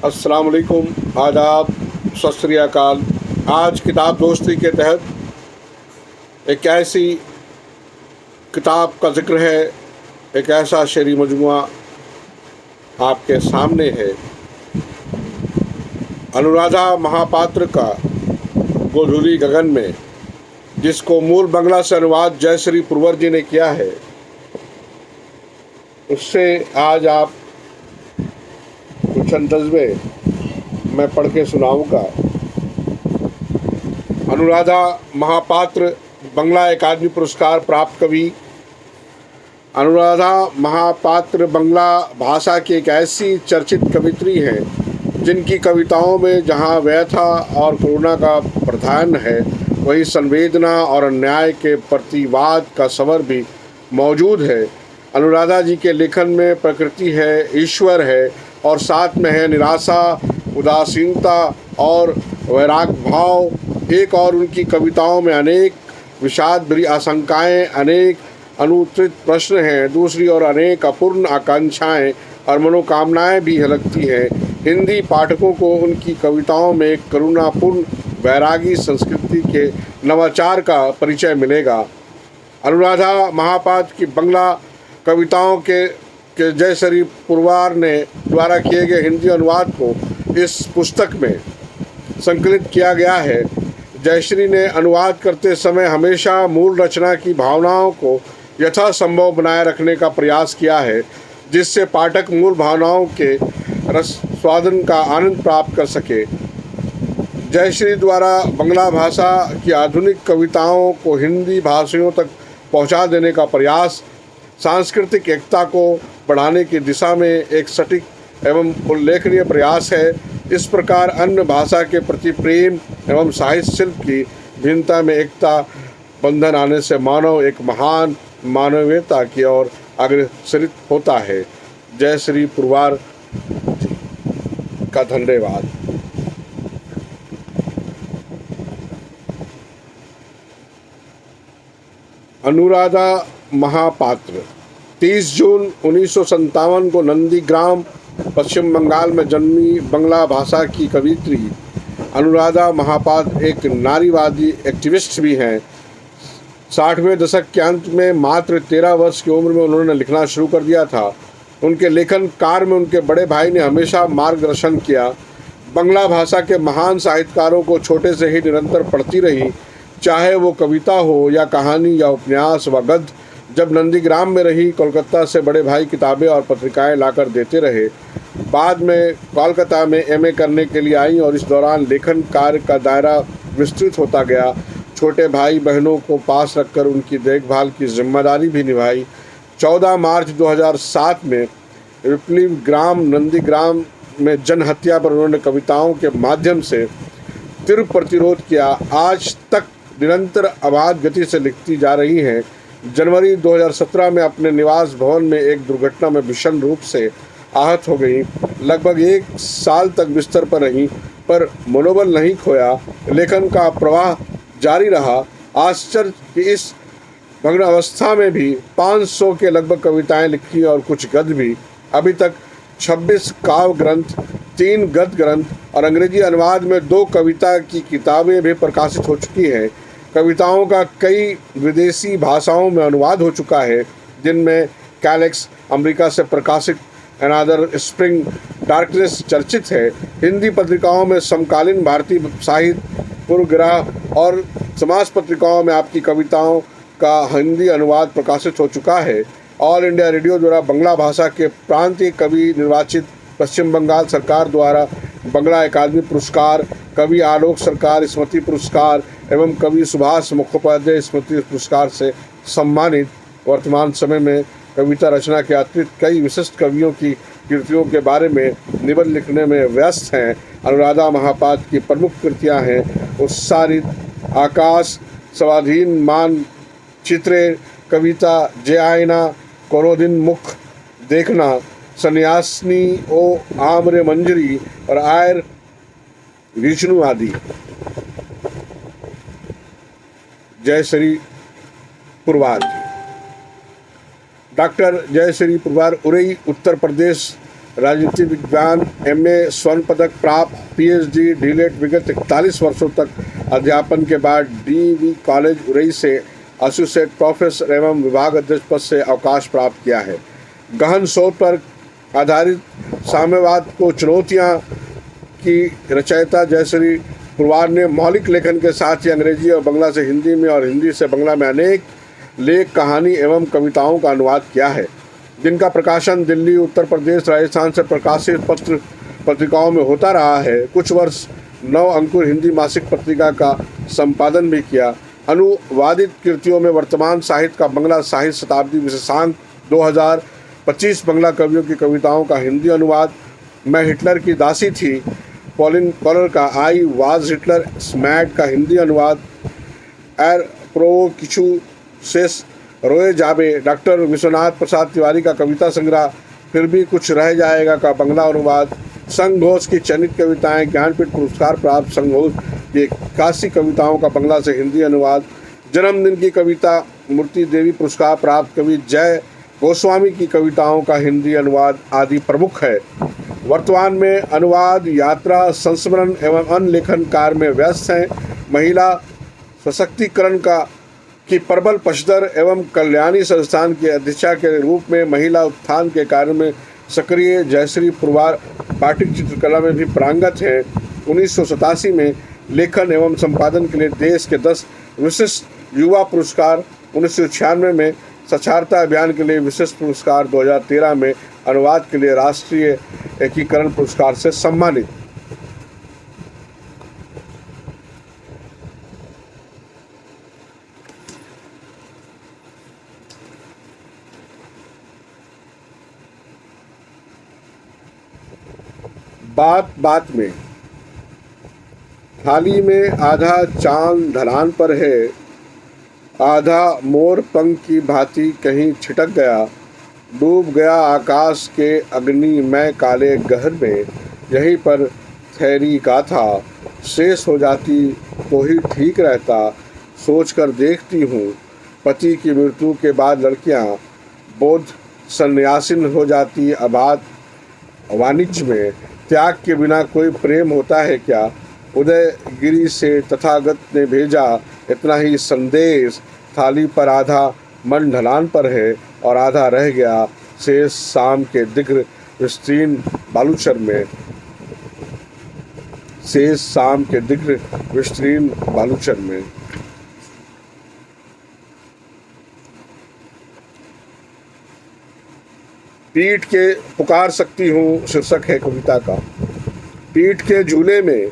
अस्सलाम वालेकुम, आदाब, सत श्री अकाल। आज किताब दोस्ती के तहत एक ऐसी किताब का ज़िक्र है, एक ऐसा शेरी मजमुआ आपके सामने है। अनुराधा महापात्र का गोधूली गगन में, जिसको मूल बंगला से अनुवाद जयश्री पुरवर जी ने किया है, उससे आज आप कुछ अंतज़्मे मैं पढ़ के सुनाऊँगा। अनुराधा महापात्र बंगला अकादमी पुरस्कार प्राप्त कवि। अनुराधा महापात्र बंगला भाषा की एक ऐसी चर्चित कवित्री हैं जिनकी कविताओं में जहाँ व्यथा और करुणा का प्राधान्य है, वही संवेदना और अन्याय के प्रतिवाद का स्वर भी मौजूद है। अनुराधा जी के लेखन में प्रकृति है, ईश्वर है और साथ में है निराशा, उदासीनता और वैराग भाव। एक और उनकी कविताओं में अनेक विषाद भरी आशंकाएं, अनेक अनुत्तरित प्रश्न हैं, दूसरी ओर अनेक अपूर्ण आकांक्षाएं और मनोकामनाएं भी झलकती हैं। हिंदी पाठकों को उनकी कविताओं में करुणापूर्ण वैरागी संस्कृति के नवाचार का परिचय मिलेगा। अनुराधा महापात्र की बंगला कविताओं के जयश्री पुरवार ने द्वारा किए गए हिंदी अनुवाद को इस पुस्तक में संकलित किया गया है। जयश्री ने अनुवाद करते समय हमेशा मूल रचना की भावनाओं को यथासंभव बनाए रखने का प्रयास किया है, जिससे पाठक मूल भावनाओं के रस स्वादन का आनंद प्राप्त कर सके। जयश्री द्वारा बंगला भाषा की आधुनिक कविताओं को हिंदी भाषियों तक पहुंचा देने का प्रयास सांस्कृतिक एकता को बढ़ाने की दिशा में एक सटीक एवं उल्लेखनीय प्रयास है। इस प्रकार अन्य भाषा के प्रति प्रेम एवं साहित्य शिल्प की भिन्नता में एकता बंधन आने से मानव एक महान मानवीयता की ओर अग्रसरित होता है। जयश्री पुरवार का धन्यवाद। अनुराधा महापात्र 30 जून 1957 को नंदीग्राम पश्चिम बंगाल में जन्मी बंगला भाषा की कवित्री अनुराधा महापात्र एक नारीवादी एक्टिविस्ट भी हैं। 60वें दशक के अंत में मात्र 13 वर्ष की उम्र में उन्होंने लिखना शुरू कर दिया था। उनके लेखन कार्य में उनके बड़े भाई ने हमेशा मार्गदर्शन किया। बंगला भाषा के महान साहित्यकारों को छोटे से ही निरंतर पढ़ती रही, चाहे वो कविता हो या कहानी या उपन्यास व गद्य। जब नंदीग्राम में रही, कोलकाता से बड़े भाई किताबें और पत्रिकाएं लाकर देते रहे। बाद में कोलकाता में एमए करने के लिए आई और इस दौरान लेखन कार्य का दायरा विस्तृत होता गया। छोटे भाई बहनों को पास रखकर उनकी देखभाल की जिम्मेदारी भी निभाई। 14 मार्च 2007 में विप्लव ग्राम नंदीग्राम में जनहत्या पर उन्होंने कविताओं के माध्यम से तीव्र प्रतिरोध किया। आज तक निरंतर अबाध गति से लिखती जा रही हैं। जनवरी 2017 में अपने निवास भवन में एक दुर्घटना में भीषण रूप से आहत हो गई। लगभग 1 साल तक बिस्तर पर रहीं, पर मनोबल नहीं खोया। लेखन का प्रवाह जारी रहा। आश्चर्य कि इस भग्न अवस्था में भी 500 के लगभग कविताएं लिखी और कुछ गद्य भी। अभी तक 26 काव्य ग्रंथ, 3 गद्य ग्रंथ और अंग्रेजी अनुवाद में 2 कविता की किताबें भी प्रकाशित हो चुकी हैं। कविताओं का कई विदेशी भाषाओं में अनुवाद हो चुका है, जिनमें कैलेक्स अमेरिका से प्रकाशित अनदर स्प्रिंग डार्कनेस चर्चित है। हिंदी पत्रिकाओं में समकालीन भारतीय साहित्य, पूर्वग्रह और समाज पत्रिकाओं में आपकी कविताओं का हिंदी अनुवाद प्रकाशित हो चुका है। ऑल इंडिया रेडियो द्वारा बंगला भाषा के प्रांतीय कवि निर्वाचित, पश्चिम बंगाल सरकार द्वारा बंगला अकादमी पुरस्कार, कवि आलोक सरकार स्मृति पुरस्कार एवं कवि सुभाष मुखोपाध्याय स्मृति पुरस्कार से सम्मानित। वर्तमान समय में कविता रचना के अतिरिक्त कई विशिष्ट कवियों की कृतियों के बारे में निबंध लिखने में व्यस्त हैं। अनुराधा महापात्र की प्रमुख कृतियां हैं उत्सारित, आकाश, स्वाधीन मान चित्रे, कविता, जे आईना, कोनो दिन मुख देखना, सन्यासिनी ओ आम्र मंजरी और आयर विष्णु आदि। जयश्री पुरवार। डॉक्टर जयश्री पुरवार उरई उत्तर प्रदेश राजनीति विज्ञान MA स्वर्ण पदक प्राप्त, PhD डीलेट विगत 41 वर्षों तक अध्यापन के बाद DV कॉलेज उरई से एसोसिएट प्रोफेसर एवं विभाग अध्यक्ष पद से अवकाश प्राप्त किया है। गहन शोध पर आधारित साम्यवाद को चुनौतियाँ की रचयिता जयश्री पुरवार ने मौलिक लेखन के साथ ही अंग्रेजी और बंगला से हिंदी में और हिंदी से बंगला में अनेक लेख, कहानी एवं कविताओं का अनुवाद किया है, जिनका प्रकाशन दिल्ली, उत्तर प्रदेश, राजस्थान से प्रकाशित पत्र पत्रिकाओं में होता रहा है। कुछ वर्ष नव अंकुर हिंदी मासिक पत्रिका का संपादन भी किया। अनुवादित कृतियों में वर्तमान साहित्य का बंगला साहित्य शताब्दी विशेषांक 2025 बंगला कवियों की कविताओं का हिंदी अनुवाद, मैं हिटलर की दासी थी, पॉलिन कॉलर का आई वाज हिटलर स्मैट का हिंदी अनुवाद, एर प्रो किचू शेष रोए जाबे डॉक्टर विश्वनाथ प्रसाद तिवारी का कविता संग्रह फिर भी कुछ रह जाएगा का बंगला अनुवाद, संघ घोष की चयनित कविताएं, ज्ञानपीठ पुरस्कार प्राप्त संघ घोष की 81 कविताओं का बंगला से हिंदी अनुवाद, जन्मदिन की कविता मूर्ति देवी पुरस्कार प्राप्त कवि जय गोस्वामी की कविताओं का हिंदी अनुवाद आदि प्रमुख है। वर्तमान में अनुवाद, यात्रा, संस्मरण एवं अन्य लेखन कार्य में व्यस्त हैं। महिला सशक्तिकरण की प्रबल पक्षधर एवं कल्याणी संस्थान की अध्यक्षा के रूप में महिला उत्थान के कार्य में सक्रिय जयश्री पुरवार पाटिक चित्रकला में भी पारंगत हैं। 1987 में लेखन एवं संपादन के लिए देश के 10 विशिष्ट युवा पुरस्कार, 1996 में साक्षरता अभियान के लिए विशिष्ट पुरस्कार, 2013 में अनुवाद के लिए राष्ट्रीय एकीकरण पुरस्कार से सम्मानित। बात बात में थाली में आधा चांद ढलान पर है, आधा मोर पंख की भांति कहीं छिटक गया, डूब गया आकाश के अग्नि में काले गहर में, यहीं पर ठहरी गाथा, शेष हो जाती तो ही ठीक रहता, सोचकर देखती हूँ पति की मृत्यु के बाद लड़कियाँ बौद्ध सन्यासिन हो जाती, अबाध वाणिज्य में त्याग के बिना कोई प्रेम होता है क्या। उदयगिरी से तथागत ने भेजा इतना ही संदेश, थाली पर आधा मन ढलान पर है और आधा रह गया शेष शाम के दिग्र विस्तीर्ण बालूचर में, शेष शाम के दिग्र विस्तीर्ण बालूचर में। पीठ के पुकार सकती हूँ शीर्षक है कविता का। पीठ के झूले में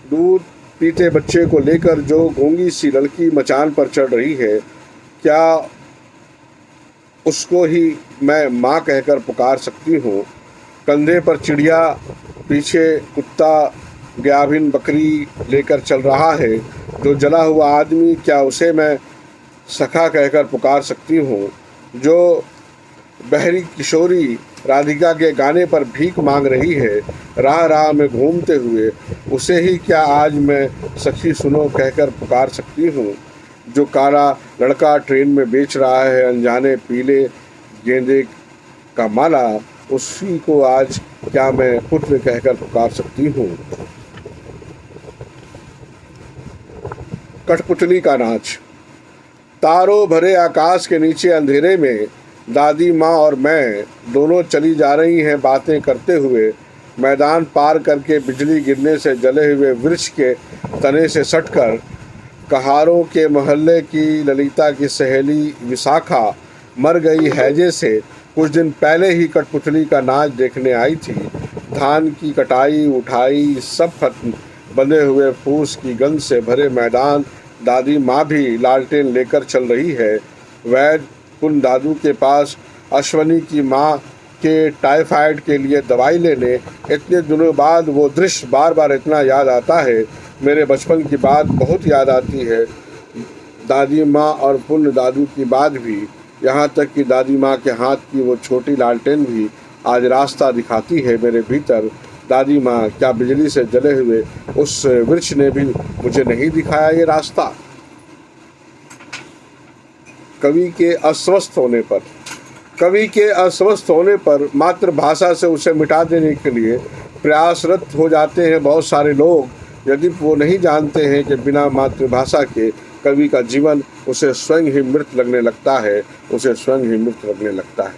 दूध पीते बच्चे को लेकर जो गूंगी सी लड़की मचान पर चढ़ रही है, क्या उसको ही मैं माँ कहकर पुकार सकती हूँ। कंधे पर चिड़िया, पीछे कुत्ता गाभिन बकरी लेकर चल रहा है, जो जला हुआ आदमी, क्या उसे मैं सखा कहकर पुकार सकती हूँ। जो बहरी किशोरी राधिका के गाने पर भीख मांग रही है राह राह में घूमते हुए, उसे ही क्या आज मैं सखी सुनो कहकर पुकार सकती हूँ। जो काला लड़का ट्रेन में बेच रहा है अनजाने पीले गेंदे का माला, उसी को आज क्या मैं पुत्र कहकर पुकार सकती हूँ। कठपुतली का नाच। तारों भरे आकाश के नीचे अंधेरे में दादी माँ और मैं दोनों चली जा रही हैं बातें करते हुए। मैदान पार करके बिजली गिरने से जले हुए वृक्ष के तने से सटकर कहारों के मोहल्ले की ललिता की सहेली विशाखा मर गई हैजे से कुछ दिन पहले ही कठपुतली का नाच देखने आई थी। धान की कटाई उठाई सब खत्म, बंधे हुए फूस की गंध से भरे मैदान। दादी माँ भी लालटेन लेकर चल रही है। वैद्य उन दादू के पास अश्वनी की माँ के टाइफाइड के लिए दवाई लेने। इतने दिनों बाद वो दृश्य बार बार इतना याद आता है। मेरे बचपन की बात बहुत याद आती है, दादी माँ और पुण्य दादू की बात भी, यहाँ तक कि दादी माँ के हाथ की वो छोटी लालटेन भी आज रास्ता दिखाती है मेरे भीतर। दादी माँ, क्या बिजली से जले हुए उस वृक्ष ने भी मुझे नहीं दिखाया ये रास्ता। कवि के अस्वस्थ होने पर। कवि के अस्वस्थ होने पर मातृभाषा से उसे मिटा देने के लिए प्रयासरत हो जाते हैं बहुत सारे लोग, यदि वो नहीं जानते हैं कि बिना मातृभाषा के कवि का जीवन उसे स्वयं ही मृत लगने लगता है,